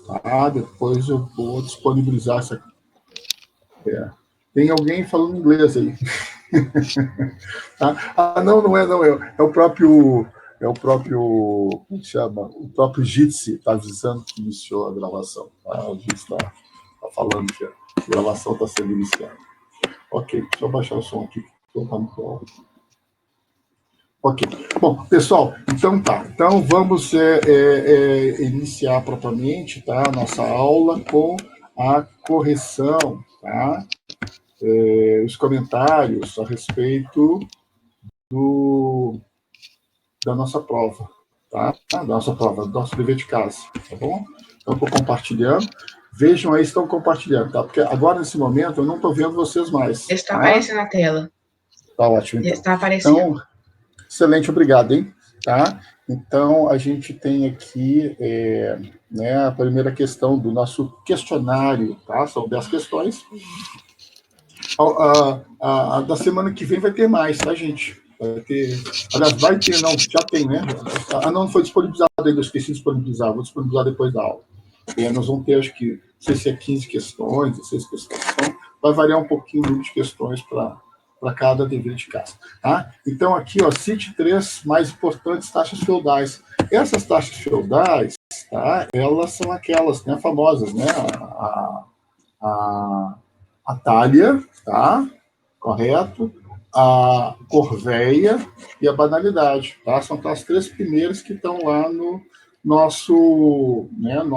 tá? Depois eu vou disponibilizar essa. Tem alguém falando inglês aí. Ah, não, não é, não é. É o próprio, como se chama? O próprio Jitsi está avisando que iniciou a gravação. Tá? O Jitsi está falando que a gravação está sendo iniciada. Ok, deixa eu baixar o som aqui, porque está muito alto. Ok. Bom, pessoal, então tá. Então vamos iniciar propriamente, tá, a nossa aula com a correção, tá? Os comentários a respeito da nossa prova, tá? Da nossa prova, do nosso dever de casa, tá bom? Então, estou compartilhando. Vejam aí, estão compartilhando, tá? Porque agora, nesse momento, eu não estou vendo vocês mais. Está aparecendo na tela. Tá ótimo, então. Está aparecendo. Então, excelente, obrigado, hein? Tá? Então, a gente tem aqui né, a primeira questão do nosso questionário, tá? São 10 questões. A da semana que vem vai ter mais, tá, gente? Vai ter. Aliás, vai ter, não, já tem, né? Ah, não foi disponibilizado ainda, eu esqueci de disponibilizar, vou disponibilizar depois da aula. Nós vamos ter, acho que, não sei se é 15 questões, 16 questões. Então, vai variar um pouquinho o número de questões para cada dever de casa. Tá? Então, aqui, ó, cite 3 mais importantes taxas feudais. Essas taxas feudais, tá, elas são aquelas, né, famosas, né? A talha, tá? Correto? A corveia e a banalidade, tá? São as 3 primeiras que estão lá no nosso, né, no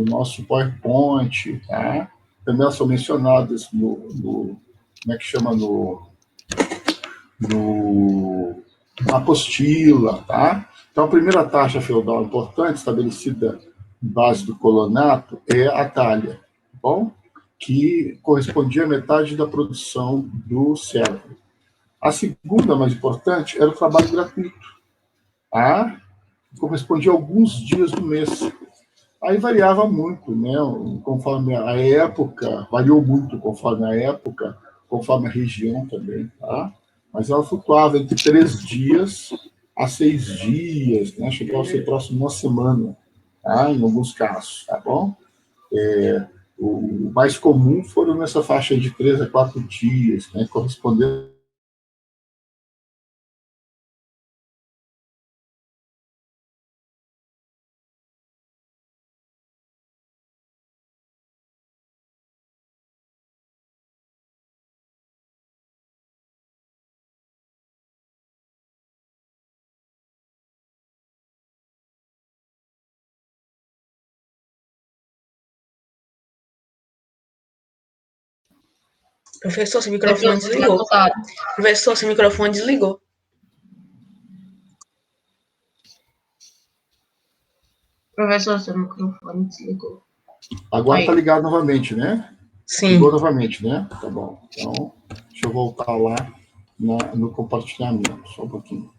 nosso PowerPoint, tá? Também são mencionadas como é que chama, na apostila, tá? Então, a primeira taxa feudal importante, estabelecida em base do colonato, é a talha, tá bom? Que correspondia à metade da produção do servo. A segunda, mais importante, era o trabalho gratuito, tá? Que correspondia a alguns dias do mês. Aí variava muito, né? Conforme a época, variou muito conforme a época, conforme a região também, tá? Mas ela flutuava entre 3 dias a 6 dias, né? Chegava a ser próximo de uma semana, tá? Em alguns casos, tá bom? O mais comum foram nessa faixa de 3 a 4 dias, né? Correspondendo. Professor, seu microfone desligou. Professor, seu microfone desligou. Professor, seu microfone desligou. Agora está ligado novamente, né? Sim. Ligou novamente, né? Tá bom. Então, deixa eu voltar lá no compartilhamento, só um pouquinho.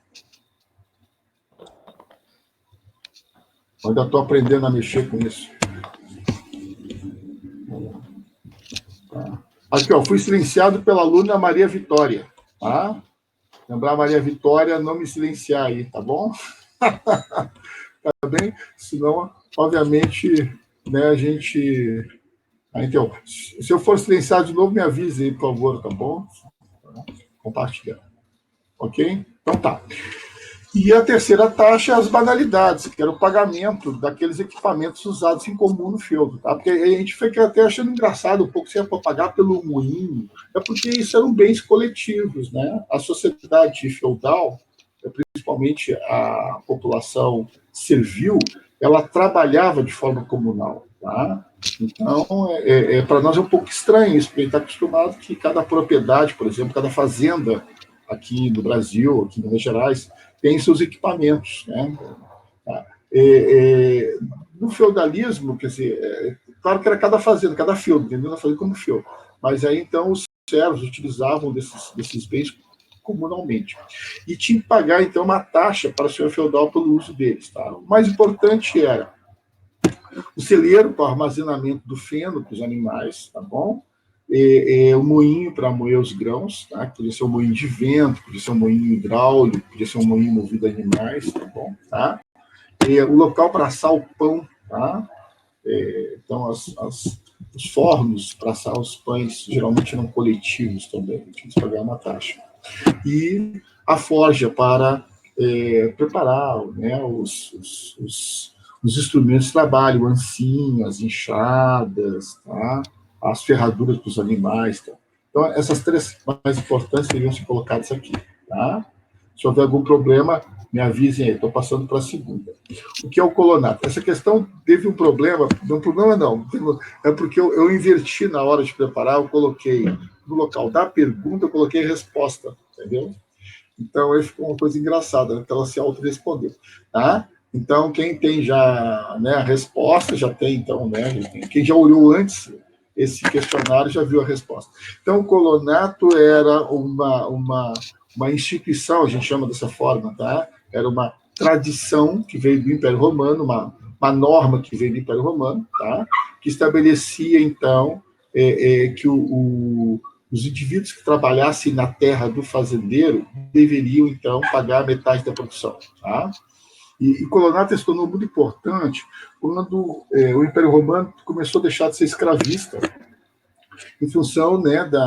Eu ainda estou aprendendo a mexer com isso. Tá. Aqui, ó, fui silenciado pela aluna Maria Vitória, tá? Lembrar Maria Vitória, não me silenciar aí, tá bom? Tá bem? Senão, obviamente, né, a gente... Então, se eu for silenciado de novo, me avise aí, por favor, tá bom? Compartilhar. Ok? Então tá. E a terceira taxa é as banalidades, que era o pagamento daqueles equipamentos usados em comum no feudo. Tá? Porque a gente fica até achando engraçado um pouco se ia pagar pelo moinho, é porque isso eram bens coletivos. Né? A sociedade feudal, principalmente a população servil, ela trabalhava de forma comunal. Tá? Então, para nós é um pouco estranho isso, porque a gente está acostumado que cada propriedade, por exemplo, cada fazenda aqui no Brasil, aqui em Minas Gerais, tem seus equipamentos. Né? No feudalismo, quer dizer, claro que era cada fazenda, cada feudo, entendeu? Não fazenda como feudo. Mas aí, então, os servos utilizavam desses bens comunalmente. E tinha que pagar, então, uma taxa para o senhor feudal pelo uso deles. Tá? O mais importante era o celeiro para o armazenamento do feno para os animais, tá bom? O moinho para moer os grãos, tá? Podia ser um moinho de vento, podia ser um moinho hidráulico, podia ser um moinho movido a animais, tá bom? Tá? O local para assar o pão, tá? então os fornos para assar os pães geralmente eram coletivos também, tinha que pagar uma taxa. E a forja para preparar, né, os instrumentos de trabalho, o ancinho, as enxadas, tá? As ferraduras para os animais. Tá? Então, essas três mais importantes deveriam ser colocadas aqui. Tá? Se houver algum problema, me avisem aí, estou passando para a segunda. O que é o colonato? Essa questão teve um problema não, é porque eu inverti na hora de preparar, eu coloquei no local da pergunta, eu coloquei resposta, entendeu? Então, aí ficou uma coisa engraçada, né? Ela se auto-respondeu, tá? Então, quem tem já, né, a resposta, já tem, então, né? Quem já olhou antes esse questionário já viu a resposta. Então, o colonato era uma instituição, a gente chama dessa forma, tá? Era uma tradição que veio do Império Romano, uma norma que veio do Império Romano, tá? Que estabelecia, então, que os indivíduos que trabalhassem na terra do fazendeiro deveriam, então, pagar metade da produção. Tá? E colonato se tornou muito importante quando o Império Romano começou a deixar de ser escravista, em função, né, do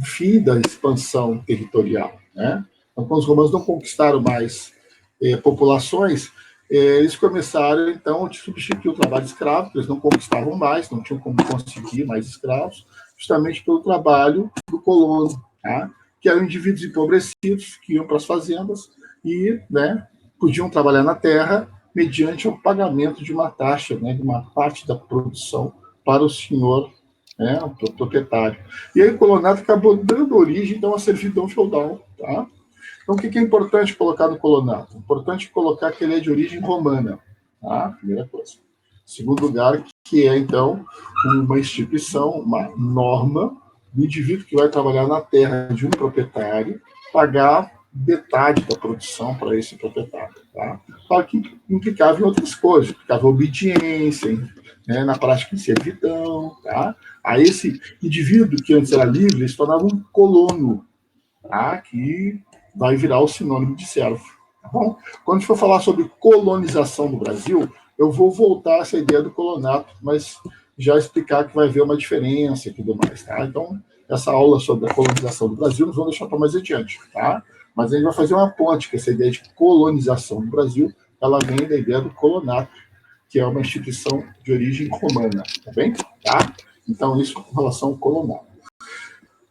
fim da expansão territorial. Né? Então, quando os romanos não conquistaram mais populações, eles começaram, então, a substituir o trabalho escravo, porque eles não conquistavam mais, não tinham como conseguir mais escravos, justamente pelo trabalho do colono, tá? Que eram indivíduos empobrecidos que iam para as fazendas e, né, podiam trabalhar na terra mediante o pagamento de uma taxa, né, de uma parte da produção para o senhor, né, o proprietário. E aí o colonato acabou dando origem, então, à servidão feudal, tá? Então, o que é importante colocar no colonato? Importante colocar que ele é de origem romana, tá? Primeira coisa. Segundo lugar, que é, então, uma instituição, uma norma do indivíduo que vai trabalhar na terra de um proprietário, pagar metade da produção para esse proprietário. Tá? Claro que implicava em outras coisas, implicava obediência, né, na prática em servidão. Tá? A esse indivíduo que antes era livre, ele se tornava um colono, tá? Que vai virar o sinônimo de servo. Tá bom? Quando a gente for falar sobre colonização do Brasil, eu vou voltar a essa ideia do colonato, mas já explicar que vai haver uma diferença e tudo mais. Tá? Então, essa aula sobre a colonização do Brasil nós vamos deixar para mais adiante. Tá? Mas a gente vai fazer uma ponte, que essa ideia de colonização do Brasil, ela vem da ideia do colonato, que é uma instituição de origem romana. Tá bem? Tá? Então, isso com relação ao colonato.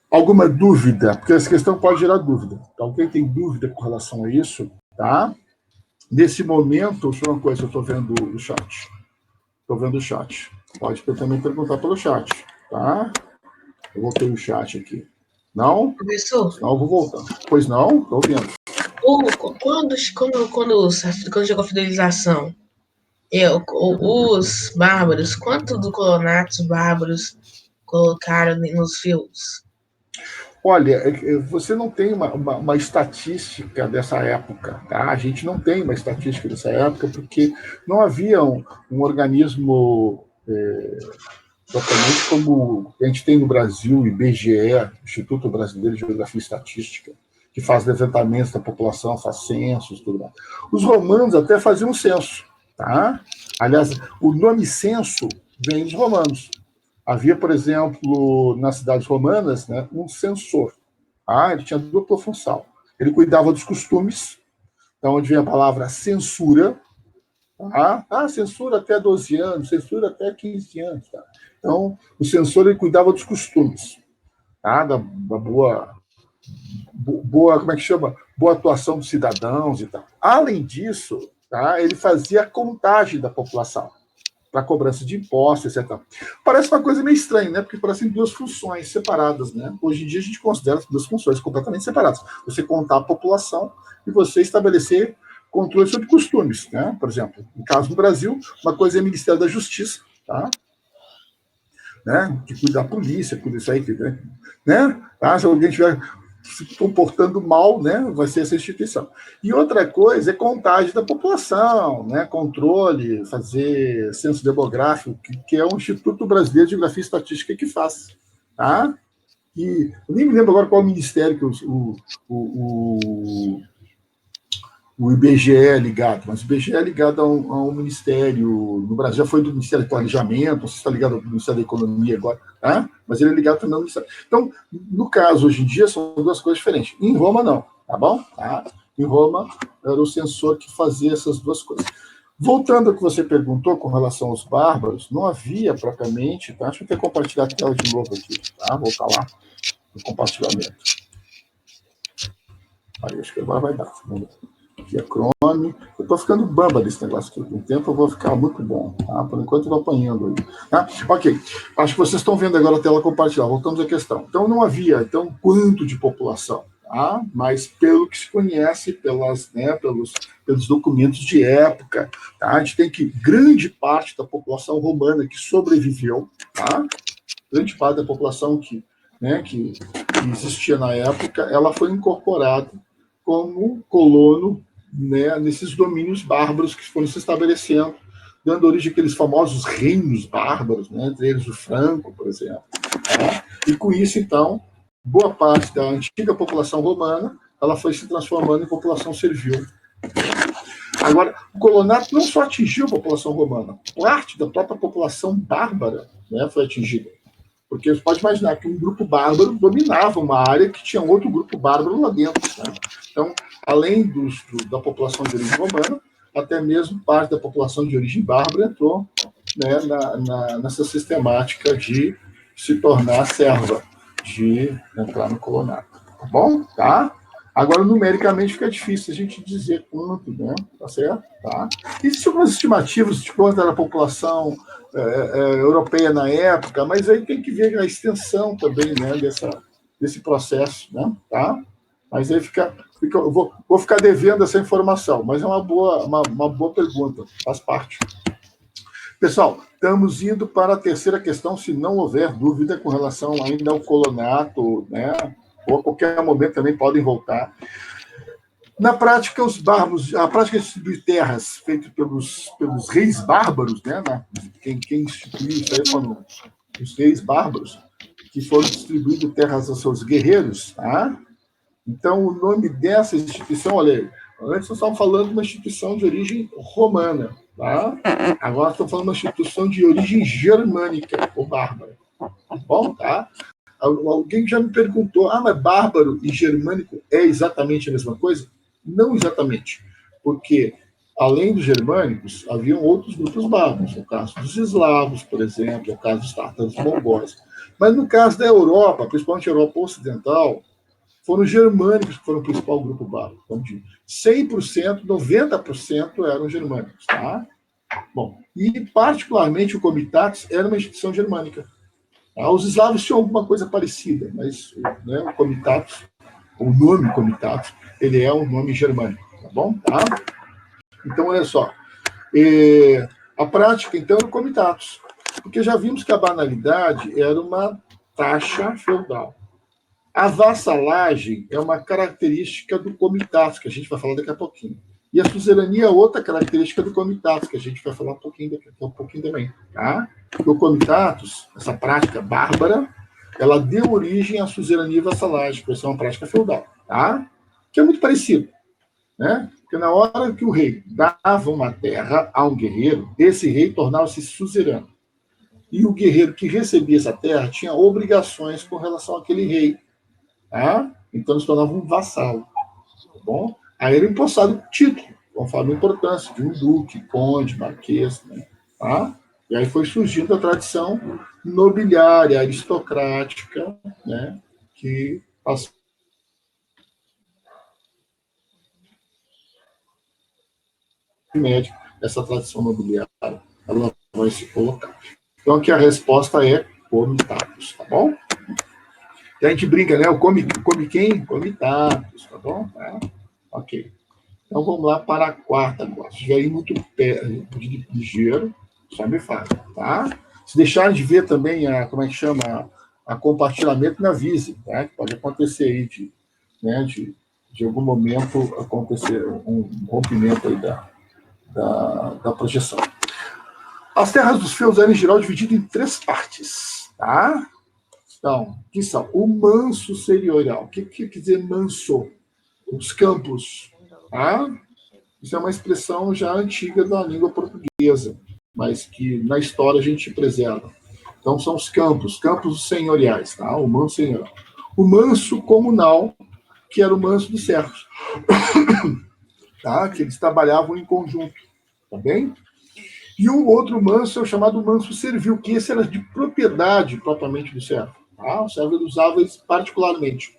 Alguma dúvida? Porque essa questão pode gerar dúvida. Então, quem tem dúvida com relação a isso, tá? Nesse momento, deixa eu ver uma coisa, eu estou vendo o chat. Estou vendo o chat. Pode também perguntar pelo chat, tá? Eu voltei o chat aqui. Não? Professor? Senão eu vou voltar. Pois não? Estou vendo. Quando chegou a fidelização, os bárbaros, quanto do colonato os bárbaros colocaram nos fios? Olha, você não tem uma estatística dessa época, tá? A gente não tem uma estatística dessa época porque não havia um organismo exatamente como a gente tem no Brasil, o IBGE, Instituto Brasileiro de Geografia e Estatística, que faz levantamentos da população, faz censos, tudo mais. Os romanos até faziam um censo, tá? Aliás, o nome censo vem dos romanos. Havia, por exemplo, nas cidades romanas, né, um censor. Ele tinha dupla função. Ele cuidava dos costumes, então onde vem a palavra censura. Censura até 12 anos, censura até 15 anos. Tá? Então, o censor ele cuidava dos costumes, tá? da boa, como é que chama? Boa atuação dos cidadãos e tal. Além disso, tá? Ele fazia a contagem da população para cobrança de impostos, etc. Parece uma coisa meio estranha, né? Porque parecem duas funções separadas, né? Hoje em dia a gente considera as duas funções completamente separadas. Você contar a população e você estabelecer controle sobre costumes, né? Por exemplo, no caso do Brasil, uma coisa é o Ministério da Justiça, tá? Né? Que cuida da polícia, cuida disso aí, né? Tá? Se alguém estiver se comportando mal, né, vai ser essa instituição. E outra coisa é contagem da população, né, controle, fazer censo demográfico, que é o Instituto Brasileiro de Geografia e Estatística que faz. Tá? E eu nem me lembro agora qual é o ministério que o o IBGE é ligado, mas o IBGE é ligado a um ministério, no Brasil já foi do Ministério do Planejamento, não sei se está ligado ao Ministério da Economia agora, tá? Mas ele é ligado também ao Ministério. Então, no caso, hoje em dia, são duas coisas diferentes. Em Roma, não, tá bom? Tá? Em Roma, era o censor que fazia essas duas coisas. Voltando ao que você perguntou com relação aos bárbaros, não havia propriamente, tá? Deixa eu até compartilhar a tela de novo aqui, tá? Vou falar no compartilhamento. Aí, acho que agora vai dar. Aqui é Chrome. Eu estou ficando bamba desse negócio aqui. Com o tempo eu vou ficar muito bom. Tá? Por enquanto eu estou apanhando aí. Tá? Ok. Acho que vocês estão vendo agora a tela compartilhada. Voltamos à questão. Então, não havia quanto de população. Tá? Mas pelo que se conhece, pelos documentos de época, tá? A gente tem que grande parte da população romana que sobreviveu, tá? Grande parte da população que existia na época, ela foi incorporada como colono, né, nesses domínios bárbaros que foram se estabelecendo, dando origem àqueles famosos reinos bárbaros, né, entre eles o Franco, por exemplo. Tá? E com isso, então, boa parte da antiga população romana ela foi se transformando em população servil. Agora, o colonato não só atingiu a população romana, parte da própria população bárbara, né, foi atingida. Porque você pode imaginar que um grupo bárbaro dominava uma área que tinha outro grupo bárbaro lá dentro. Né? Então, além da população de origem romana, até mesmo parte da população de origem bárbara entrou, né, nessa sistemática de se tornar serva, de entrar no colonato. Tá bom? Tá? Agora, numericamente, fica difícil a gente dizer quanto, né? Tá certo? Tá? Existem algumas estimativas de quanto era a população europeia na época, mas aí tem que ver a extensão também, né, desse processo, né? Tá? Mas aí eu vou ficar devendo essa informação, mas é uma boa pergunta, faz parte. Pessoal, estamos indo para a terceira questão, se não houver dúvida com relação ainda ao colonato, né? Ou a qualquer momento também podem voltar. Na prática, os bárbaros, a prática de distribuir terras feita pelos reis bárbaros, né? Quem instituiu isso aí foram os reis bárbaros, que foram distribuindo terras aos seus guerreiros, tá? Então, o nome dessa instituição, olha, antes nós estávamos falando de uma instituição de origem romana, tá? Agora estamos falando de uma instituição de origem germânica, ou bárbara. Bom, tá? Alguém já me perguntou, mas bárbaro e germânico é exatamente a mesma coisa? Não exatamente, porque além dos germânicos, haviam outros grupos bárbaros, no caso dos eslavos, por exemplo, no caso dos tártaros mongóis. Mas no caso da Europa, principalmente a Europa Ocidental, foram os germânicos que foram o principal grupo bárbaro. Então, de 100%, 90% eram germânicos. Tá? Bom, e particularmente o Comitatus era uma instituição germânica. Os eslavos tinham alguma coisa parecida, mas, né, o Comitatus, o nome Comitatus, ele é um nome germânico, tá bom? Tá? Então, olha só. A prática, então, era o Comitatus, porque já vimos que a banalidade era uma taxa feudal. A vassalagem é uma característica do Comitatus, que a gente vai falar daqui a pouquinho. E a suzerania é outra característica do Comitatus, que a gente vai falar daqui a pouquinho também. Tá? O Comitatus, essa prática bárbara, ela deu origem à suzerania e vassalagem, que é uma prática feudal, tá? Que é muito parecido. Né? Porque na hora que o rei dava uma terra a um guerreiro, esse rei tornava-se suzerano. E o guerreiro que recebia essa terra tinha obrigações com relação àquele rei. Tá? Então, ele se tornava um vassalo. Tá bom? Aí era empossado título, conforme a importância de um duque, conde, marquês. Né? Tá? E aí foi surgindo a tradição nobiliária, aristocrática, né? Que passou médico, essa tradição nobiliária, ela vai se colocar. Então, aqui a resposta é Comitatus, tá bom? E a gente brinca, né? O come quem? Comitatus, tá bom? Ok. Então, vamos lá para a quarta agora. Se estiver muito ligeiro, só me fala, tá? Se deixarem de ver também como é que chama, a compartilhamento, me avise, tá? Pode acontecer aí de algum momento acontecer um rompimento aí da projeção. As terras dos feudos eram, em geral, divididas em 3 partes, tá? Então, que são o manso senhorial. O que quer dizer manso? Os campos, tá? Isso é uma expressão já antiga da língua portuguesa, mas que na história a gente preserva. Então, são os campos senhoriais, tá? O manso senhorial. O manso comunal, que era o manso dos servos, tá? Que eles trabalhavam em conjunto, tá bem? E o outro manso é o chamado manso servil, que esse era de propriedade propriamente do servo. Tá? O servo ele usava isso particularmente.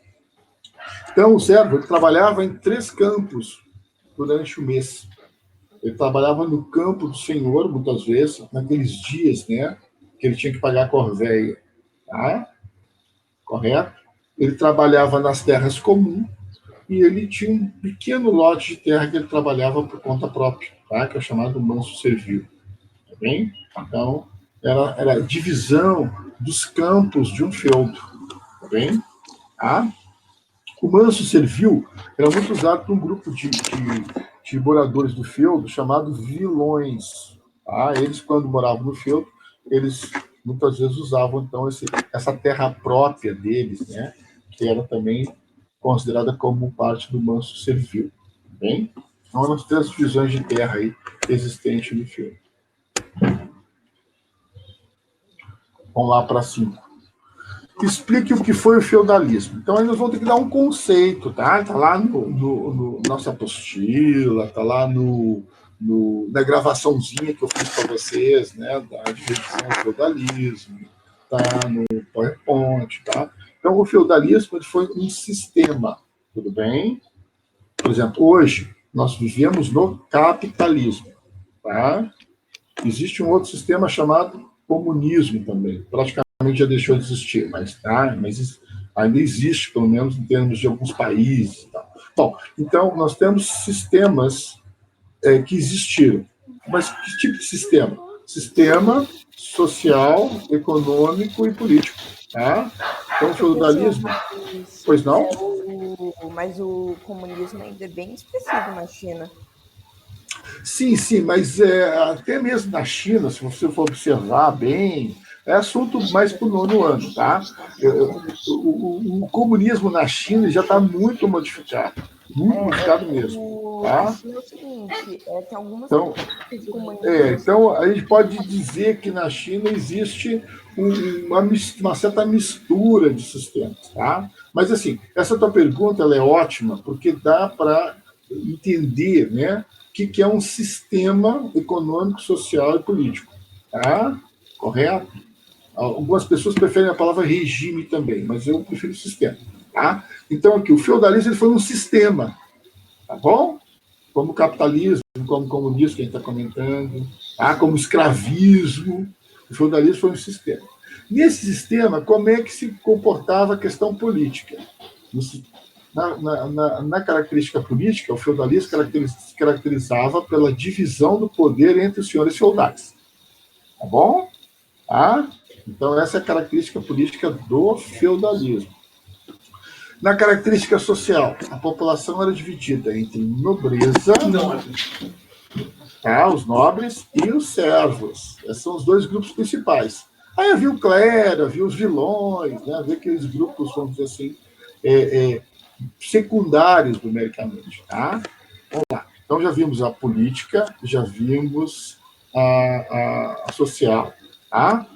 Então, o servo ele trabalhava em 3 campos durante o mês. Ele trabalhava no campo do senhor, muitas vezes, naqueles dias, né, que ele tinha que pagar a corveia. Tá? Correto? Ele trabalhava nas terras comuns e ele tinha um pequeno lote de terra que ele trabalhava por conta própria, tá? Que é chamado manso servil. Tá bem? Então, era a divisão dos campos de um feudo. Tá bem? Tá? O manso servil era muito usado por um grupo de moradores do feudo chamado vilões. Tá? Eles, quando moravam no feudo, eles muitas vezes usavam então essa terra própria deles, né? Que era também considerada como parte do manso servil. Tá bem? Então, eram as 3 divisões de terra aí existentes no feudo. Vamos lá para 5. Explique o que foi o feudalismo. Então, aí nós vamos ter que dar um conceito, tá? Está lá no nossa apostila, está lá na gravaçãozinha que eu fiz para vocês, né? Da divisão do feudalismo, tá no PowerPoint, tá? Então, o feudalismo ele foi um sistema, tudo bem? Por exemplo, hoje, nós vivemos no capitalismo, tá? Existe um outro sistema chamado comunismo também. Praticamente já deixou de existir, mas ainda existe, pelo menos em termos de alguns países. Tá? Bom, então nós temos sistemas que existiram. Mas que tipo de sistema? Sistema social, econômico e político. Tá? Então, o feudalismo... Pois não? Mas o comunismo ainda é bem expressivo na China. Sim, mas até mesmo na China, se você for observar bem, é assunto mais para o 9º ano, tá? O comunismo na China já está muito modificado mesmo, tá? É o seguinte, tem algumas de comunismo. Então, a gente pode dizer que na China existe uma certa mistura de sistemas, tá? Mas, assim, essa tua pergunta ela é ótima, porque dá para entender, né, o que é um sistema econômico, social e político, tá? Correto? Algumas pessoas preferem a palavra regime também, mas eu prefiro sistema, tá? Então, aqui, o feudalismo ele foi um sistema, tá bom? Como o capitalismo, como o comunismo que a gente está comentando, tá? Como o escravismo, o feudalismo foi um sistema. Nesse sistema, como é que se comportava a questão política? Na característica política, o feudalismo se caracterizava pela divisão do poder entre os senhores feudais. Tá bom? Tá? Então, essa é a característica política do feudalismo. Na característica social, a população era dividida entre nobreza, tá? Os nobres e os servos. Esses são os 2 grupos principais. Aí havia o clero, havia os vilões, né? Havia aqueles grupos, vamos dizer assim, secundários numericamente. Tá? Vamos lá. Então, já vimos a política, já vimos a social. Tá?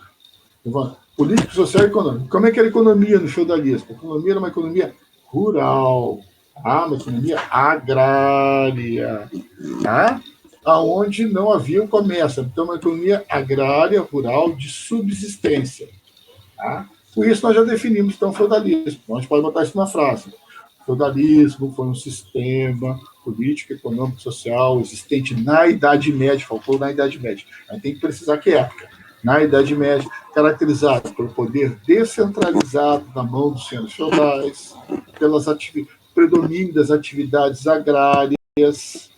Político, social e econômico. Como é que era a economia no feudalismo? A economia era uma economia rural, tá? Uma economia agrária, tá? Onde não havia o comércio. Então, uma economia agrária, rural, de subsistência. Tá? Com isso, nós já definimos, então, o feudalismo. Então, a gente pode botar isso na frase. O feudalismo foi um sistema político, econômico, social existente na Idade Média. Faltou na Idade Média. A gente tem que precisar que época. Na Idade Média, caracterizado pelo poder descentralizado na mão dos senhores feudais, predomínio das atividades agrárias,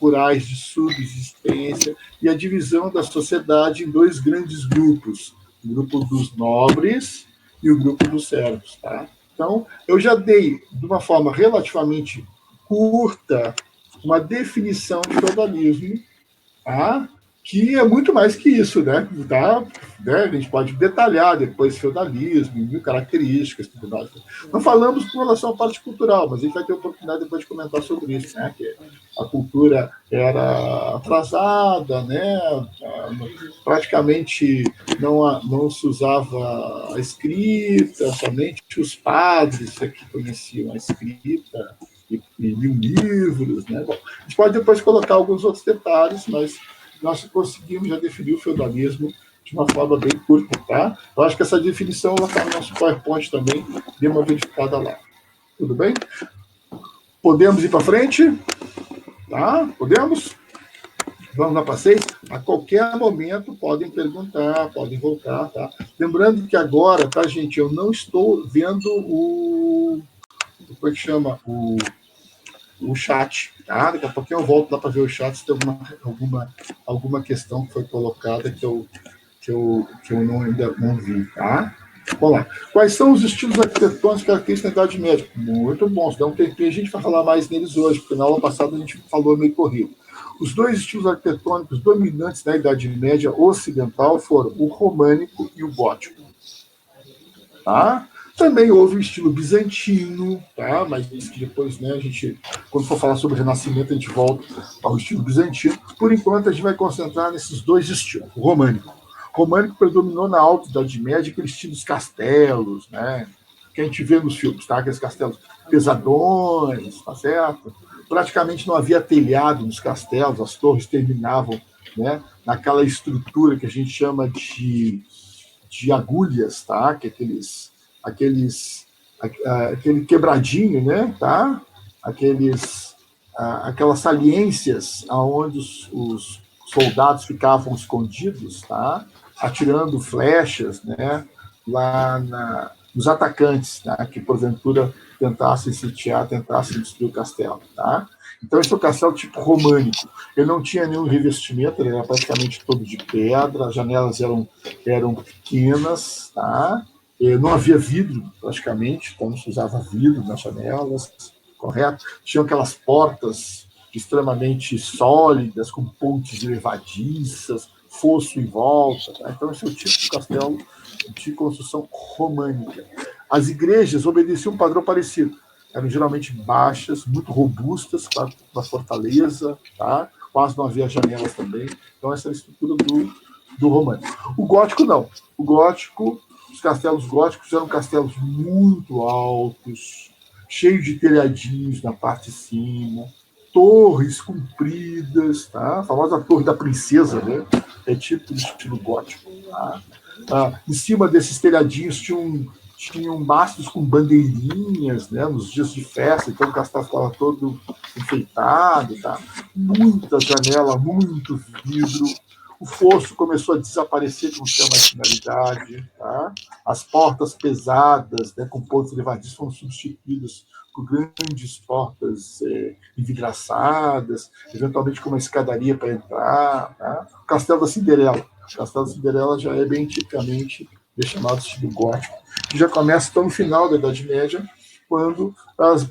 rurais de subsistência e a divisão da sociedade em 2 grandes grupos, o grupo dos nobres e o grupo dos servos. Tá? Então, eu já dei, de uma forma relativamente curta, uma definição de feudalismo, tá? que é muito mais que isso, né? Tá? Né? A gente pode detalhar depois feudalismo, mil características, tudo mais. Não falamos com relação à parte cultural, mas a gente vai ter oportunidade depois de comentar sobre isso, né? Que a cultura era atrasada, né? Praticamente não se usava a escrita, somente os padres é que conheciam a escrita e liam livros, né? Bom, a gente pode depois colocar alguns outros detalhes, mas nós conseguimos já definir o feudalismo de uma forma bem curta, tá? Eu acho que essa definição está no nosso PowerPoint também, dê uma verificada lá. Tudo bem? Podemos ir para frente? Tá? Podemos? Vamos lá para 6? A qualquer momento podem perguntar, podem voltar, tá? Lembrando que agora, tá, gente, eu não estou vendo como é que chama? O chat, tá? Daqui a pouquinho eu volto lá para ver o chat se tem alguma questão que foi colocada que eu ainda não vi, tá? Vamos lá. Quais são os estilos arquitetônicos característicos da Idade Média? Muito bom. Se der um tempinho, a gente vai falar mais neles hoje, porque na aula passada a gente falou meio corrido. Os dois estilos arquitetônicos dominantes na Idade Média ocidental foram o românico e o gótico. Tá? Também houve o estilo bizantino, tá? Mas que depois, né, a gente, quando for falar sobre o Renascimento, a gente volta ao estilo bizantino. Por enquanto, a gente vai concentrar nesses dois estilos. O românico. O românico predominou na Alta Idade Média, aquele estilo dos castelos, né? Que a gente vê nos filmes, tá? Aqueles castelos pesadões, tá certo? Praticamente não havia telhado nos castelos, as torres terminavam, né, naquela estrutura que a gente chama de agulhas, tá? Que aquele quebradinho, né? Tá? Aquelas saliências aonde os soldados ficavam escondidos, tá? Atirando flechas, né? Lá nos atacantes, tá? Que porventura tentassem sitiar, tentassem destruir o castelo, tá? Então, esse é o castelo tipo românico. Ele não tinha nenhum revestimento, ele era praticamente todo de pedra, as janelas eram pequenas, tá? Não havia vidro, praticamente, então não se usava vidro nas janelas, correto? Tinham aquelas portas extremamente sólidas, com pontes levadiças, fosso em volta, tá? Então, esse é o tipo de castelo de construção românica. As igrejas obedeciam um padrão parecido. Eram geralmente baixas, muito robustas para a fortaleza, tá? Quase não havia janelas também. Então, essa é a estrutura do românico. O gótico, não. O gótico, os castelos góticos eram castelos muito altos, cheios de telhadinhos na parte de cima, torres compridas, tá? A famosa Torre da Princesa, né? É tipo do estilo gótico, tá? Em cima desses telhadinhos tinham mastros com bandeirinhas, né, nos dias de festa, então o castelo estava todo enfeitado, tá? Muita janela, muito vidro. O fosso começou a desaparecer, que não tinha mais finalidade, tá? As portas pesadas, né, com pontos elevadíssimos, foram substituídas por grandes portas envidraçadas, eventualmente com uma escadaria para entrar, tá? O Castelo da Cinderela. O Castelo da Cinderela já é bem tipicamente chamado estilo gótico, que já começa então no final da Idade Média, quando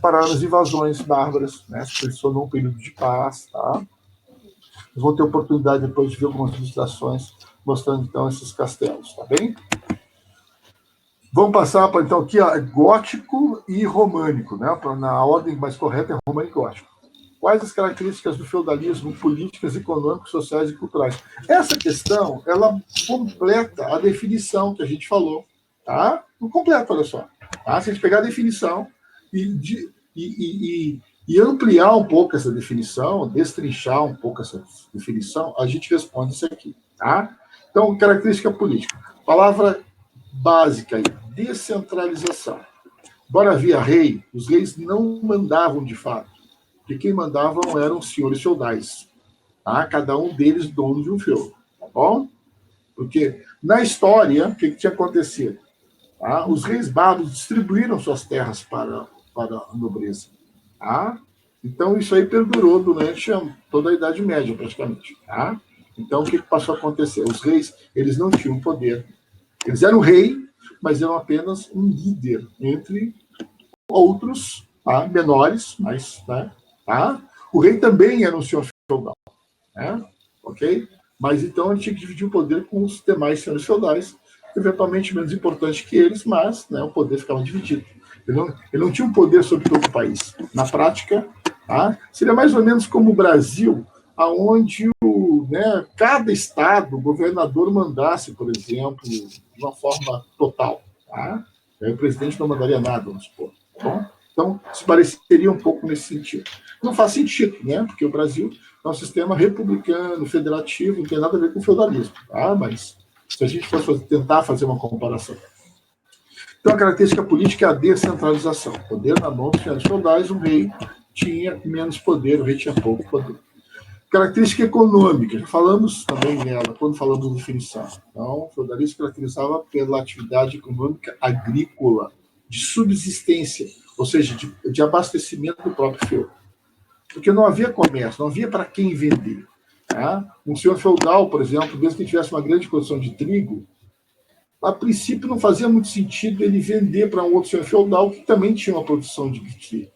pararam as invasões bárbaras, né? Se tornou um período de paz, tá? Vou ter oportunidade depois de ver algumas ilustrações mostrando então esses castelos, tá bem? Vamos passar para então aqui, ó, gótico e românico, né? Na ordem mais correta é românico e gótico. Quais as características do feudalismo políticas, econômicas, sociais e culturais? Essa questão, ela completa a definição que a gente falou, tá? Não completa, olha só. Tá? Se a gente pegar a definição e ampliar um pouco essa definição, destrinchar um pouco essa definição, a gente responde isso aqui, tá? Então, característica política. Palavra básica aí, descentralização. Embora havia rei, os reis não mandavam de fato, porque quem mandavam eram os senhores feudais, tá? Cada um deles dono de um feudo, tá bom? Porque na história, o que tinha acontecido? Tá? Os reis bárbaros distribuíram suas terras para a nobreza, tá? Então isso aí perdurou durante toda a Idade Média, praticamente, tá? Então o que passou a acontecer? Os reis, eles não tinham poder. Eles eram rei, mas eram apenas um líder entre outros, tá? Menores, mas, né? Tá? O rei também era um senhor feudal, né? Ok? Mas então ele tinha que dividir o poder com os demais senhores feudais, eventualmente menos importantes que eles, mas, né, o poder ficava dividido. Ele não tinha um poder sobre todo o país. Na prática, tá? Seria mais ou menos como o Brasil, aonde cada estado, o governador mandasse, por exemplo, de uma forma total. Tá? Aí o presidente não mandaria nada, vamos supor. Tá bom? Então, se pareceria um pouco nesse sentido. Não faz sentido, né? Porque o Brasil é um sistema republicano, federativo, não tem nada a ver com o feudalismo. Tá? Mas se a gente fosse tentar fazer uma comparação. Então, a característica política é a descentralização. Poder na mão dos senhores feudais, o rei tinha menos poder, o rei tinha pouco poder. Característica econômica, já falamos também nela, quando falamos de definição. Então, o feudalismo se caracterizava pela atividade econômica agrícola, de subsistência, ou seja, de abastecimento do próprio feudo. Porque não havia comércio, não havia para quem vender. Tá? Um senhor feudal, por exemplo, mesmo que tivesse uma grande produção de trigo, a princípio não fazia muito sentido ele vender para um outro senhor feudal que também tinha uma produção de trigo.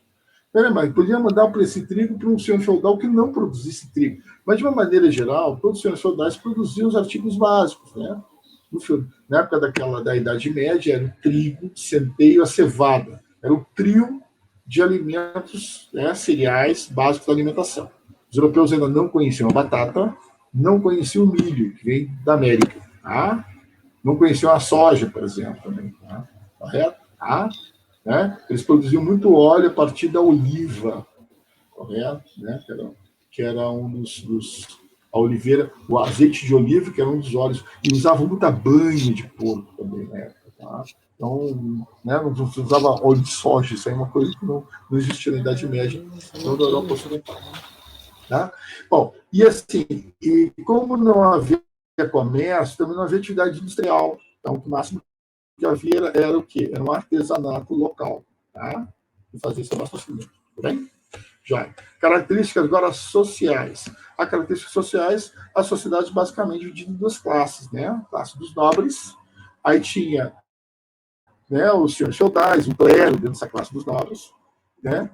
Mas podia mandar esse trigo para um senhor feudal que não produzisse trigo. Mas, de uma maneira geral, todos os senhores feudais produziam os artigos básicos. Né? Na época da Idade Média, era o trigo, o centeio, a cevada. Era o trio de alimentos, né, cereais básicos da alimentação. Os europeus ainda não conheciam a batata, não conheciam o milho, que vem da América. Tá? Não conheciam a soja, por exemplo. Também, tá? Correto? Tá? Né? Eles produziam muito óleo a partir da oliva, correto? Né? Que era um dos. A oliveira, o azeite de oliva, que era um dos óleos, e usavam muita banha de porco também na época. Tá? Então, né, não se usava óleo de soja, isso aí é uma coisa que não existia na Idade Média, não da Europa Ocidental. Tá? Bom, e assim, e como não havia comércio, também não havia atividade industrial. Então, o máximo que havia era o quê? Era um artesanato local, tá? E fazer esse abastecimento. Tudo bem? Já. Características agora sociais. As características sociais, a sociedade basicamente dividida em duas classes, né? A classe dos nobres, aí tinha, né, os senhores feudais, o clero dentro dessa classe dos nobres, né?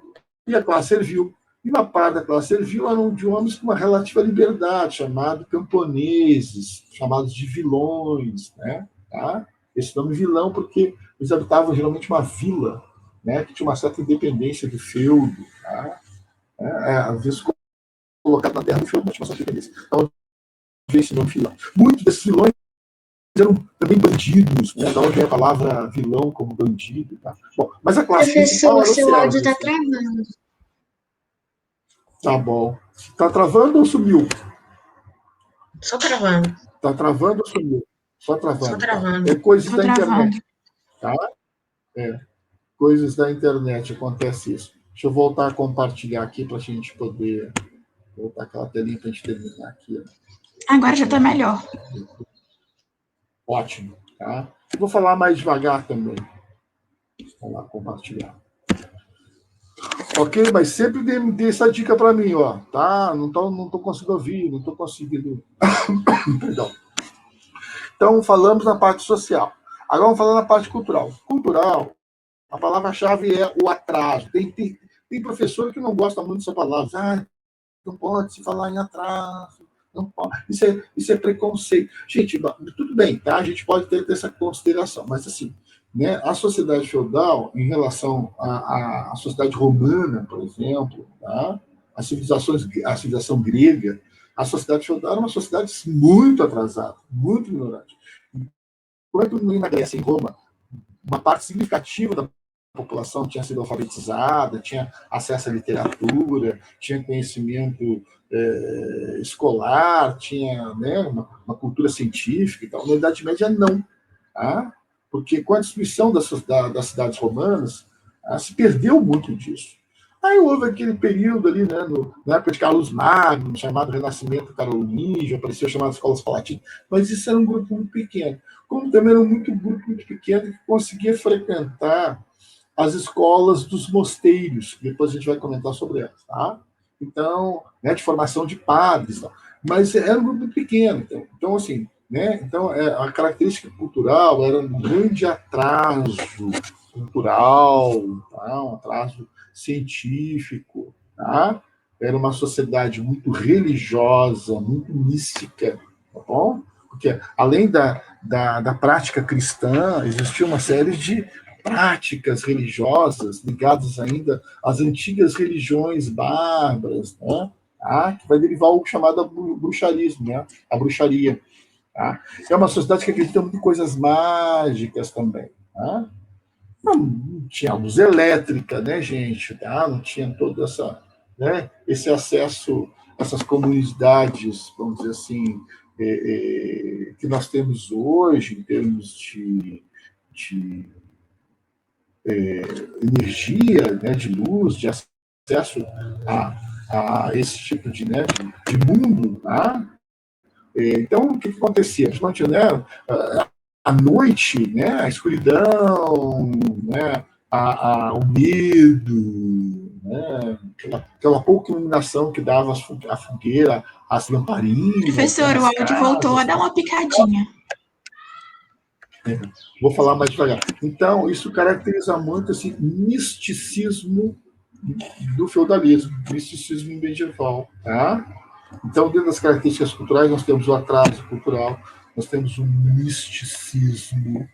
E a classe servil. E uma parte da classe servil eram de homens com uma relativa liberdade, chamados camponeses, chamados de vilões, né? Tá? Esse nome vilão porque eles habitavam geralmente uma vila, né, que tinha uma certa independência do feudo, tá? Às vezes colocado na terra do feudo, mas tinha uma certa independência. Então, esse nome vilão. Muitos desses vilões eram também bandidos, né? Da onde vem a palavra vilão como bandido. Tá? Bom, mas a classe principal Professor, era o seu áudio servo. está travando. Tá bom. Tá travando ou sumiu? Só travando. Tá travando ou sumiu? Só travando. Só travando. Tá? É coisas Tô da travando. internet. Tá? Coisas da internet, acontece isso. Deixa eu voltar a compartilhar aqui para a gente poder voltar aquela telinha para a gente terminar aqui. Agora já tá melhor. Ótimo. Tá? Vou falar mais devagar também. Vamos lá, compartilhar. Ok, mas sempre dê essa dica para mim, ó, tá? Não tô conseguindo ouvir, não estou conseguindo. Perdão. Então, falamos na parte social. Agora vamos falar na parte cultural. Cultural, a palavra-chave é o atraso. Tem professor que não gosta muito dessa palavra. Não pode se falar em atraso. Não pode. Isso é preconceito. Gente, tudo bem, tá? A gente pode ter essa consideração, mas assim, né, a sociedade feudal, em relação à sociedade romana, por exemplo, tá? A civilização grega, a sociedade feudal era uma sociedade muito atrasada, muito ignorante. Enquanto na Grécia e em Roma, uma parte significativa da população tinha sido alfabetizada, tinha acesso à literatura, tinha conhecimento escolar, tinha, né, uma cultura científica e tal. Na Idade Média, não. Tá? Porque com a destruição das cidades romanas, se perdeu muito disso. Aí houve aquele período ali, né, na época de Carlos Magno, chamado Renascimento Carolíngio, apareceu chamadas escolas palatinas, mas isso era um grupo muito pequeno. Como também era um grupo muito pequeno que conseguia frequentar as escolas dos mosteiros, que depois a gente vai comentar sobre elas, tá? Então, né, de formação de padres, tá? Mas era um grupo muito pequeno. Então assim, né? Então, a característica cultural era um grande atraso cultural, tá? Um atraso científico. Tá? Era uma sociedade muito religiosa, muito mística. bom? Porque além da prática cristã, existia uma série de práticas religiosas ligadas ainda às antigas religiões bárbaras, né? Que vai derivar o chamado bruxarismo, né? A bruxaria. Tá? É uma sociedade que acredita muito em coisas mágicas também. Tá? Não tinha luz elétrica, né, gente? Tá? Não tinha toda essa, né, esse acesso a essas comunidades, vamos dizer assim, que nós temos hoje, em termos de energia, né, de luz, de acesso a esse tipo de mundo. Tá? Então, o que acontecia? Principalmente, né, a noite, né, a escuridão, né, o medo, né, aquela pouca iluminação que dava a fogueira, as lamparinas, né, Professor, o as áudio voltou a casas. dar uma picadinha. Vou falar mais devagar. Então, isso caracteriza muito esse misticismo do feudalismo, misticismo medieval. Tá? Então, dentro das características culturais, nós temos o atraso cultural, nós temos o misticismo,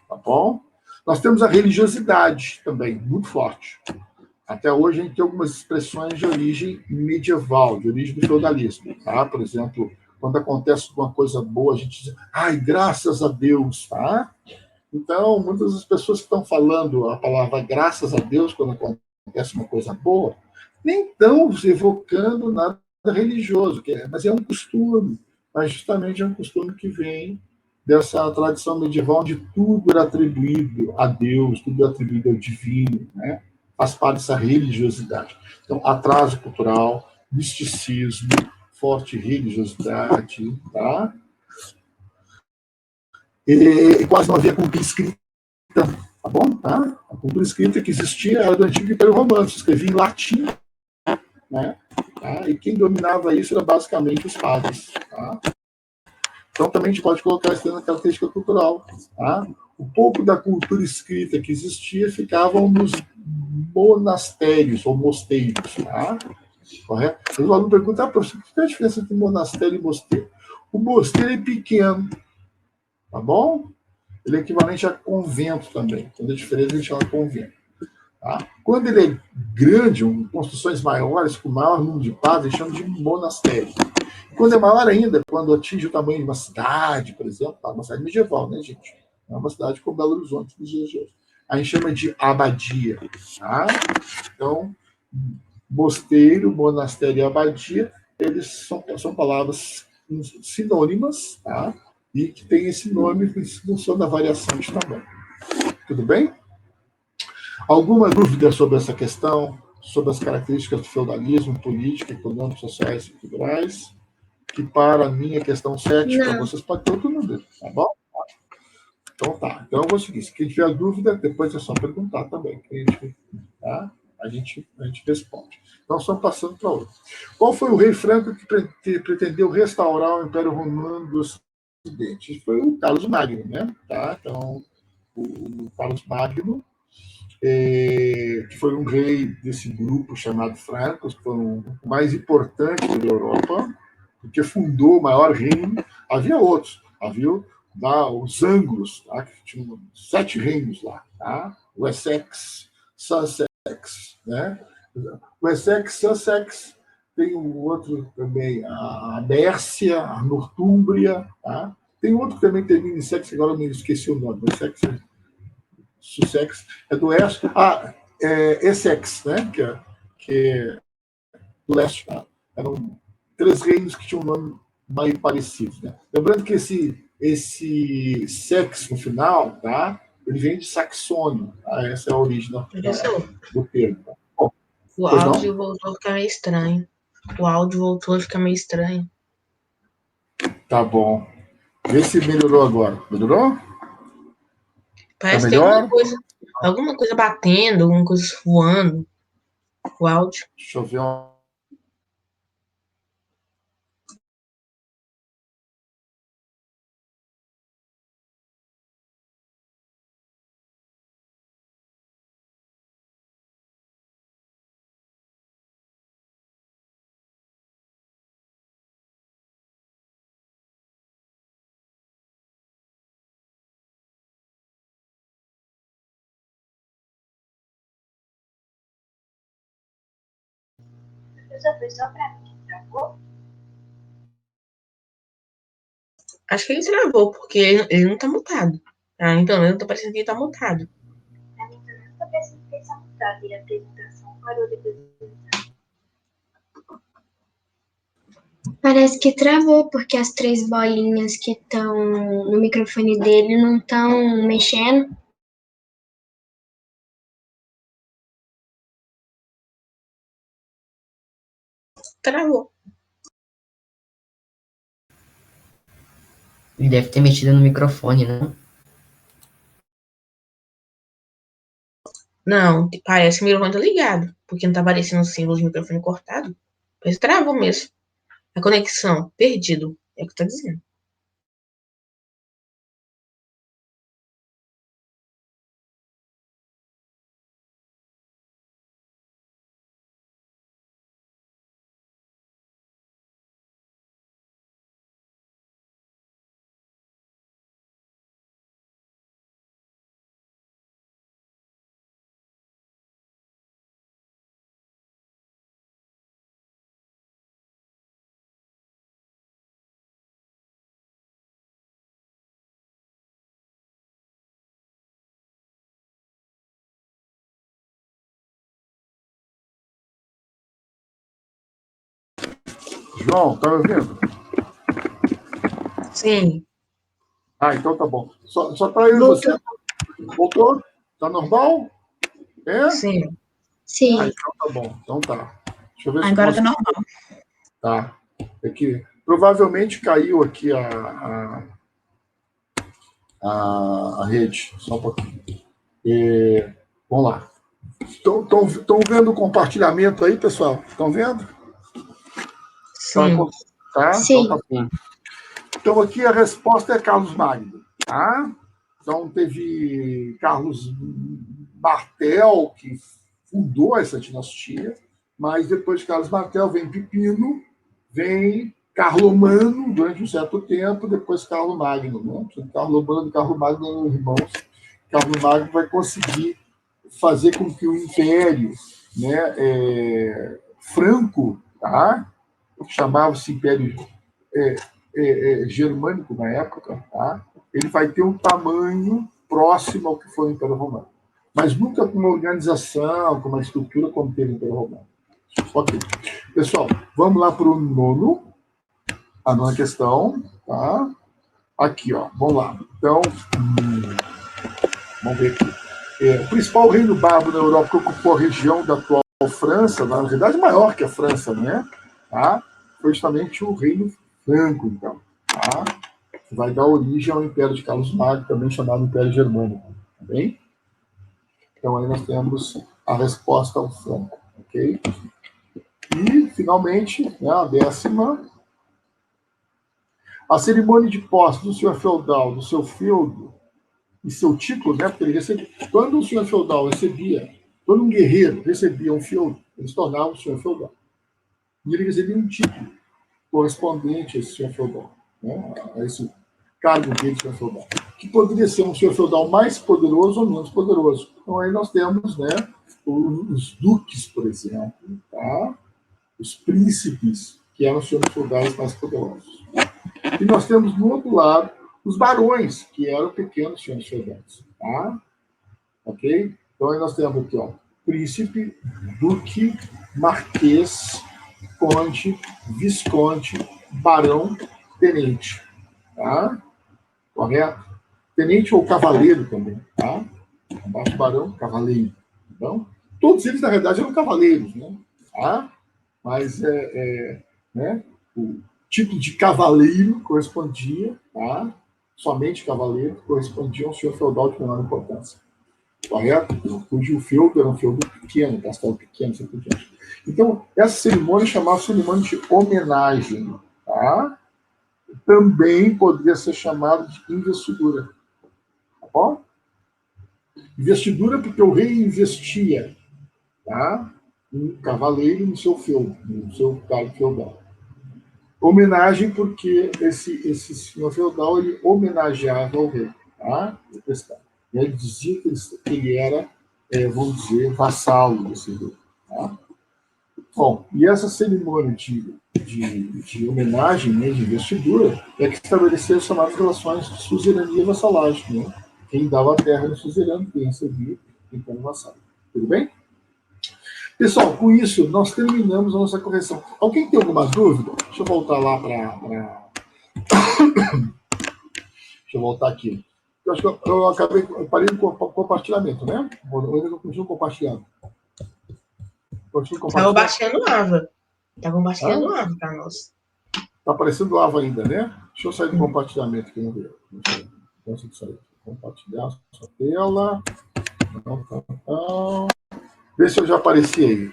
tá bom? Nós temos a religiosidade também, muito forte. Até hoje a gente tem algumas expressões de origem medieval, de origem do feudalismo. Tá? Por exemplo, quando acontece alguma coisa boa, a gente diz, ai, graças a Deus. Tá? Então, muitas das pessoas que estão falando a palavra graças a Deus quando acontece uma coisa boa, nem estão evocando nada religioso, mas é um costume. Mas justamente é um costume que vem dessa tradição medieval onde tudo era atribuído a Deus, tudo era atribuído ao divino, né? Faz parte dessa religiosidade. Então, atraso cultural, misticismo, forte religiosidade, tá? E quase não havia cultura escrita, tá bom? Tá? A cultura escrita que existia era do Antigo Império Romano, se escrevia em latim, né? Tá? E quem dominava isso era basicamente os padres. Tá? Então também a gente pode colocar isso na característica cultural. Tá? O pouco da cultura escrita que existia ficavam nos monastérios ou mosteiros. Tá? Correto? O aluno pergunta, professor, o que é a diferença entre monastério e mosteiro? O mosteiro é pequeno, tá bom? Ele é equivalente a convento também. Quando é diferente, a gente chama convento. Tá? Quando ele é grande, construções maiores, com maior número de padres, a gente chama de monastério. Quando é maior ainda, quando atinge o tamanho de uma cidade, por exemplo, uma cidade medieval, né, gente? É uma cidade como Belo Horizonte, nos dias de hoje. A gente chama de abadia. Tá? Então, mosteiro, monastério e abadia, eles são palavras sinônimas, tá? E que tem esse nome em função da variação de tamanho. Tudo bem? Alguma dúvida sobre essa questão, sobre as características do feudalismo, política, econômica, sociais e culturais? Que para mim é questão 7, para Não. vocês pode ter outra dúvida, tá bom? Então tá. Então eu vou seguir. Se quem tiver dúvida, depois é só perguntar também. Tá? A gente responde. Então, só passando para outro. Qual foi o rei franco que pretendeu restaurar o Império Romano do Ocidente? Foi o Carlos Magno, né? Tá? Então, o Carlos Magno, que foi um rei desse grupo chamado Francos, que foi o mais importante da Europa, porque fundou o maior reino. Havia outros, havia lá, os Anglos, tá? Que tinham 7 reinos lá, tá? O Essex, Sussex, né? O Essex, Sussex, tem um outro também, a Mércia, a Nortúmbria, tá? Tem outro que também termina em sex, agora eu me esqueci o nome, o Essex, Sussex, é do oeste. Essex, né? Que é do leste. Tá? Eram 3 reinos que tinham um nome mais parecido. Né? Lembrando que esse sex no final, tá? Ele vem de saxônio. Tá? Essa é a origem Professor, do termo. Tá? Bom, o pois áudio não? voltou a ficar meio estranho. O áudio voltou a ficar meio estranho. Tá bom. Vê se melhorou agora. Melhorou? Tá Parece que tem melhor? alguma coisa batendo, alguma coisa voando. O áudio. Deixa eu ver. Deus, ou foi só pra mim que travou? Acho que ele travou, porque ele não tá mutado. Ah, então, eu não tô parecendo que ele tá mutado. Pra mim também não tá parecendo que ele tá mutado. E a apresentação parou depois do... Parece que travou, porque as três bolinhas que estão no microfone dele não estão mexendo. Travou. Ele deve ter mexido no microfone, não? Não, parece que o microfone tá ligado, porque não tá aparecendo o símbolo de microfone cortado. Mas travou mesmo. A conexão, perdido. É o que tá dizendo. João, tá me ouvindo? Sim. Ah, então tá bom. Só tá eu e você. Voltou? Tá normal? É? Sim. Ah, Sim. então tá bom. Então tá. Deixa eu ver se Agora posso... tá normal. Tá. É que provavelmente caiu aqui a rede. Só um pouquinho. Vamos lá. Estão vendo o compartilhamento aí, pessoal? Estão vendo? Sim. Tá? Sim. Então tá bom. Então aqui a resposta é Carlos Magno. Tá? Então teve Carlos Martel, que fundou essa dinastia, mas depois de Carlos Martel vem Pipino, vem Carlomano durante um certo tempo, depois Carlomagno. Né? Carlomano e Carlomagno eram irmãos. Carlomagno vai conseguir fazer com que o Império, né, franco, tá? Chamava-se Império Germânico na época, tá? Ele vai ter um tamanho próximo ao que foi o Império Romano, mas nunca com uma organização, com uma estrutura como teve o Império Romano. Ok. Pessoal, vamos lá para a nona questão. Tá? Aqui, ó, vamos lá. Então, vamos ver aqui. O principal reino bárbaro na Europa que ocupou a região da atual França, na verdade maior que a França, né? Tá? Foi justamente o reino franco, então. Tá? Que vai dar origem ao Império de Carlos Magno, também chamado Império Germânico. Tá bem? Então aí nós temos a resposta ao franco. Ok? E, finalmente, né, a décima. A cerimônia de posse do senhor feudal, do seu feudo, e seu título, né? Porque ele recebia, quando o senhor feudal recebia, quando um guerreiro recebia um feudo, ele se tornava um senhor feudal. E ele recebia um título correspondente a esse senhor feudal, né? A esse cargo dele, senhor feudal, que poderia ser um senhor feudal mais poderoso ou menos poderoso. Então aí nós temos, né, os duques, por exemplo, tá? Os príncipes, que eram os senhores feudais mais poderosos. E nós temos, do outro lado, os barões, que eram pequenos senhores feudais. Tá? Ok? Então, aí nós temos aqui, ó, príncipe, duque, marquês, conde, visconde, barão, tenente. Tá? Correto? Tenente ou cavaleiro também. Tá? Abaixo barão, cavaleiro. Então, todos eles, na verdade, eram cavaleiros. Né? Tá? Mas, né, o título de cavaleiro correspondia, tá? Somente cavaleiro, correspondia a um senhor feudal de menor importância. Correto? Cujo feudo era um feudo pequeno, castelo pequeno, assim por diante. Então, essa cerimônia chamava-se cerimônia de homenagem. Tá? Também poderia ser chamada de investidura. Tá bom? Investidura porque o rei investia, tá? Um cavaleiro no seu feudo, no seu cargo feudal. Homenagem porque esse senhor feudal ele homenageava o rei, tá? E ele dizia que ele era, vamos dizer, vassalo desse rei. Tá? Bom, e essa cerimônia de homenagem, né, de investidura, é que estabeleceu as chamadas relações de suzerania e vassalagem. Né? Quem dava a terra era o suzerano, quem recebia, quem era o vassalo. Tudo bem? Pessoal, com isso, nós terminamos a nossa correção. Alguém tem alguma dúvida? Deixa eu voltar lá para... Deixa eu voltar aqui. Eu acho que eu parei no compartilhamento, né? Ou ainda não continuo compartilhando? Continuo Estava compartilhando? baixando Ava. Estava baixando Ah? Ava para nós. Tá aparecendo Ava ainda, né? Deixa eu sair do compartilhamento aqui, vamos ver. Deixa eu sair. Compartilhar sua tela. Vê se eu já apareci aí.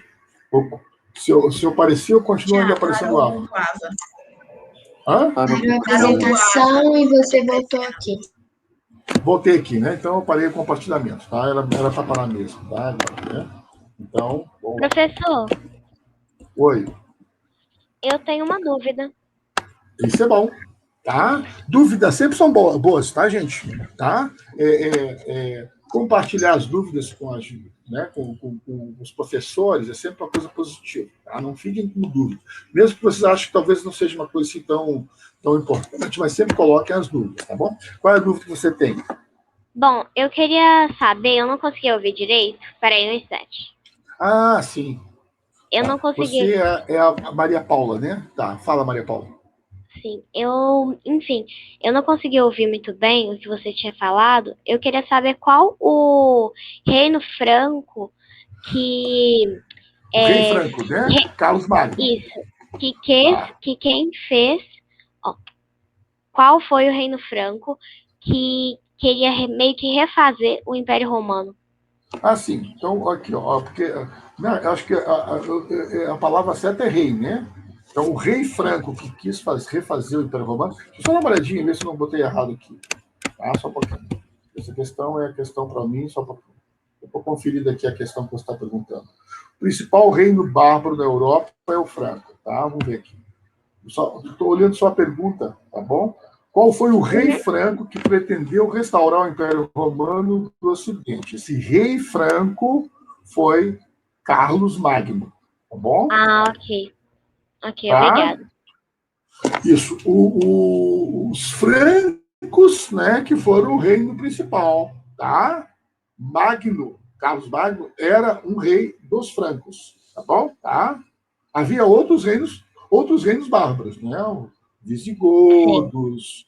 Se eu apareci, eu continuo ainda aparecendo Ava. Hã? Parou a apresentação e você voltou aqui. Voltei aqui, né? Então eu parei o compartilhamento, tá? Era para parar mesmo, tá? Né? Então, vamos lá. Professor, Oi. eu tenho uma dúvida. Isso é bom, tá? Dúvidas sempre são boas, tá, gente? Tá? Compartilhar as dúvidas com os professores é sempre uma coisa positiva, tá? Não fiquem com dúvida. Mesmo que vocês achem que talvez não seja uma coisa assim tão importante, mas sempre coloquem as dúvidas, tá bom? Qual é a dúvida que você tem? Bom, eu queria saber, eu não consegui ouvir direito. Peraí, um instante. Ah, sim. Eu não consegui. Você é a Maria Paula, né? Tá, fala, Maria Paula. Sim, enfim, eu não consegui ouvir muito bem o que você tinha falado. Eu queria saber qual o reino franco que O Rei Franco, né? Carlos Magno. Isso. Que quem fez. Ó, qual foi o reino franco que queria meio que refazer o Império Romano? Ah, sim. Então, aqui, ó, porque eu acho que a palavra certa é rei, né? Então, o rei franco que quis refazer o Império Romano. Deixa eu só dar uma olhadinha, ver se eu não botei errado aqui. Tá? Só um pouquinho. Essa questão é a questão para mim, só para conferir daqui a questão que você está perguntando. O principal reino bárbaro da Europa é o franco, tá? Vamos ver aqui. Estou olhando só a pergunta, tá bom? Qual foi o rei franco que pretendeu restaurar o Império Romano do Ocidente? Esse rei franco foi Carlos Magno, tá bom? Ah, ok. Ok, Tá? obrigada. Isso. Os francos, né, que foram o reino principal, tá? Carlos Magno, era um rei dos francos, tá bom? Tá? Havia outros reinos bárbaros, né? Os visigodos,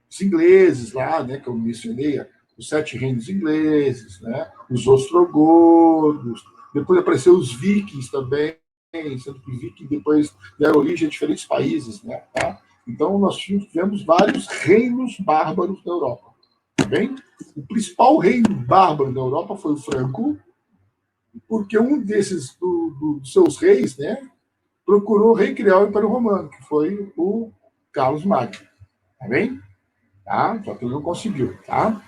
os ingleses lá, né, que eu mencionei, os 7 reinos ingleses, né? Os ostrogodos, depois apareceram os vikings também, sendo que os vikings depois deram origem a diferentes países, né? Tá? Então nós tivemos vários reinos bárbaros na Europa, tá bem? O principal reino bárbaro da Europa foi o franco, porque um desses dos seus reis, né, procurou recriar o Império Romano, que foi o Carlos Magno. Tá bem? Tá? Só que ele não conseguiu. Tá?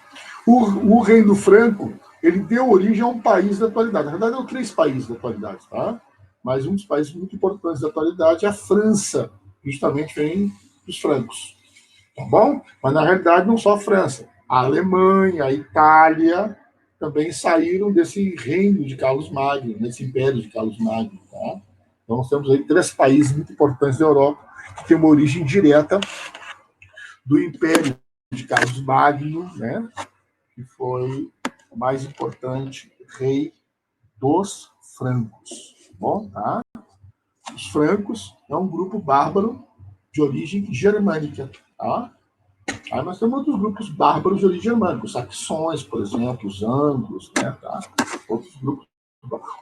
O reino franco, ele deu origem a um país da atualidade. Na verdade, eram 3 países da atualidade. Tá? Mas um dos países muito importantes da atualidade é a França. Justamente vem dos francos. Tá bom? Mas, na realidade, não só a França. A Alemanha, a Itália também saíram desse reino de Carlos Magno, desse império de Carlos Magno. Tá? Então, nós temos aí 3 países muito importantes da Europa que têm uma origem direta do Império de Carlos Magno, né? Que foi o mais importante rei dos francos. Bom, tá? Os francos é um grupo bárbaro de origem germânica. Tá? Aí nós temos outros grupos bárbaros de origem germânica, os saxões, por exemplo, os anglos, né? Tá? Outros grupos,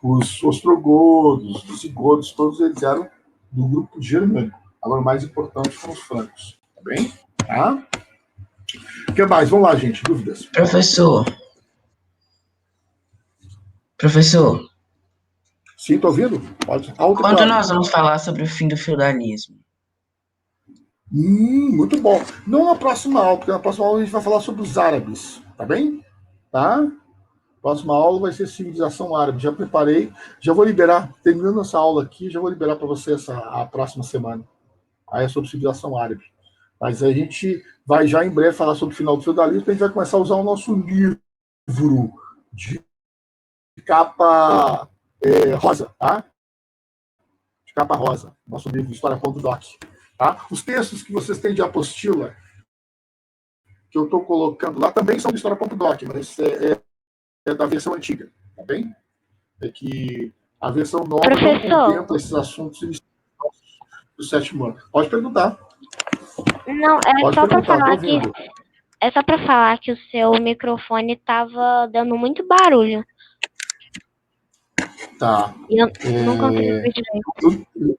os ostrogodos, os visigodos, todos eles eram do grupo germânico. Agora, o mais importante foram os francos. Tá bem? Tá? O que mais? Vamos lá, gente. Dúvidas? Professor. Professor, Sim, estou ouvindo? Pode. Alto quando claro. nós vamos falar sobre o fim do feudalismo? Muito bom. Não na próxima aula, porque na próxima aula a gente vai falar sobre os árabes. Tá bem? Tá? Próxima aula vai ser civilização árabe. Já preparei. Já vou liberar. Terminando essa aula aqui, já vou liberar para você a próxima semana. Aí é sobre civilização árabe. Mas a gente vai já em breve falar sobre o final do feudalismo. A gente vai começar a usar o nosso livro de capa rosa, tá? capa rosa, nosso livro História.doc. Tá? Os textos que vocês têm de apostila, que eu estou colocando lá, também são do História.doc, mas é da versão antiga, tá bem? É que a versão nova não Professor. contempla esses assuntos do 7º ano. Pode perguntar. Não, Pode só pra perguntar, falar estou ouvindo. é só pra falar que o seu microfone tava dando muito barulho. Tá. E eu não consigo ouvir direito.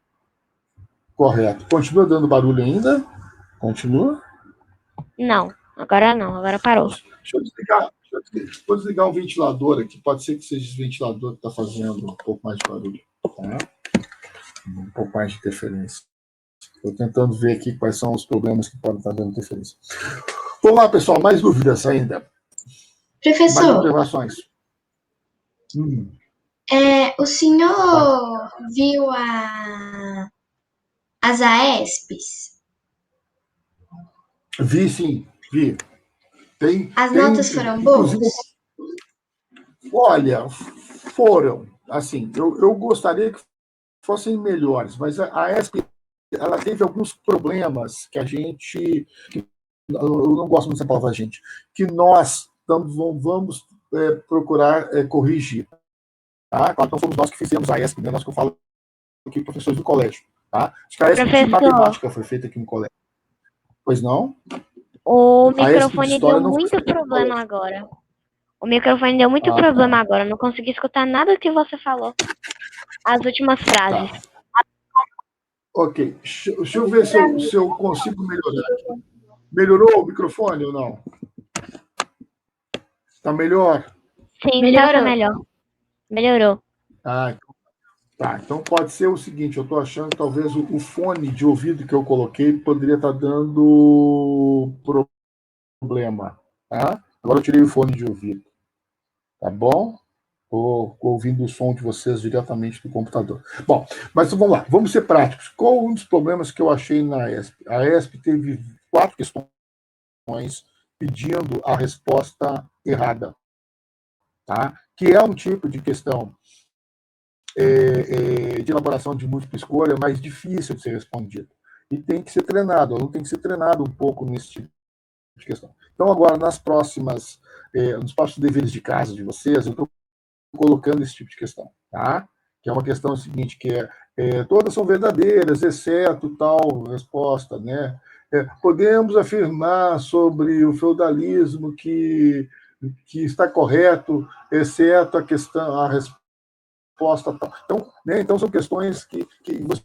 Correto. Continua dando barulho ainda? Continua? Não, agora parou. Deixa eu vou desligar o ventilador aqui. Pode ser que seja esse ventilador que está fazendo um pouco mais de barulho. Tá? Um pouco mais de interferência. Estou tentando ver aqui quais são os problemas que podem estar dando interferência. Vamos lá, pessoal. Mais dúvidas ainda? Mais Professor, observações? o senhor viu as AESPs? Vi, sim. Vi. As notas foram boas? Olha, foram. Assim, eu gostaria que fossem melhores, mas a ESP ela teve alguns problemas que a gente... eu não gosto muito dessa palavra, gente. Que nós vamos procurar corrigir. Tá? Então, fomos nós que fizemos a ESP, né? Nós que eu falo aqui, professores do colégio. Tá? Acho que a ESP de matemática foi feita aqui no colégio. Pois não? O A ESP de microfone história deu não foi muito feita no problema colégio. agora. O microfone deu muito problema agora. Não consegui escutar nada que você falou. As últimas frases. Tá. Ok. Deixa eu ver se eu consigo melhorar aqui. Melhorou o microfone ou não? Tá melhor? Sim, Melhorou. tá melhor. Melhorou. Ah, tá. Então pode ser o seguinte, eu estou achando que talvez o fone de ouvido que eu coloquei poderia estar dando problema. Tá? Agora eu tirei o fone de ouvido. Tá bom? Estou ouvindo o som de vocês diretamente do computador. Bom, mas vamos lá, vamos ser práticos. Qual um dos problemas que eu achei na ESP? A ESP teve 4 questões pedindo a resposta errada. Tá? Que é um tipo de questão de elaboração de múltipla escolha mais difícil de ser respondido. E tem que ser treinado, o aluno tem que ser treinado um pouco nesse tipo de questão. Então, agora, nos próximos deveres de casa de vocês, eu estou colocando esse tipo de questão, tá? Que é uma questão seguinte, que todas são verdadeiras, exceto tal resposta, né? Podemos afirmar sobre o feudalismo que está correto, exceto a resposta tal. Então, né, então são questões que você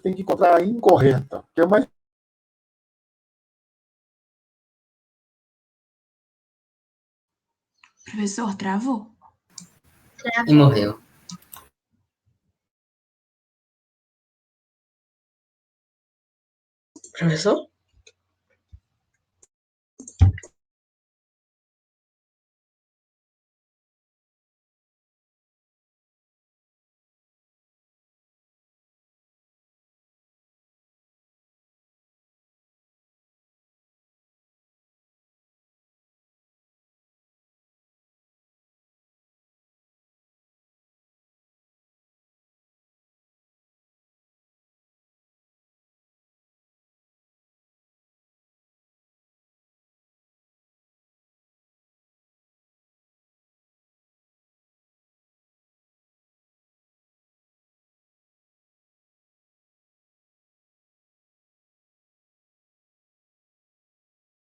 tem que encontrar a incorreta, que é mais... Professor, travou? E morreu. Professor?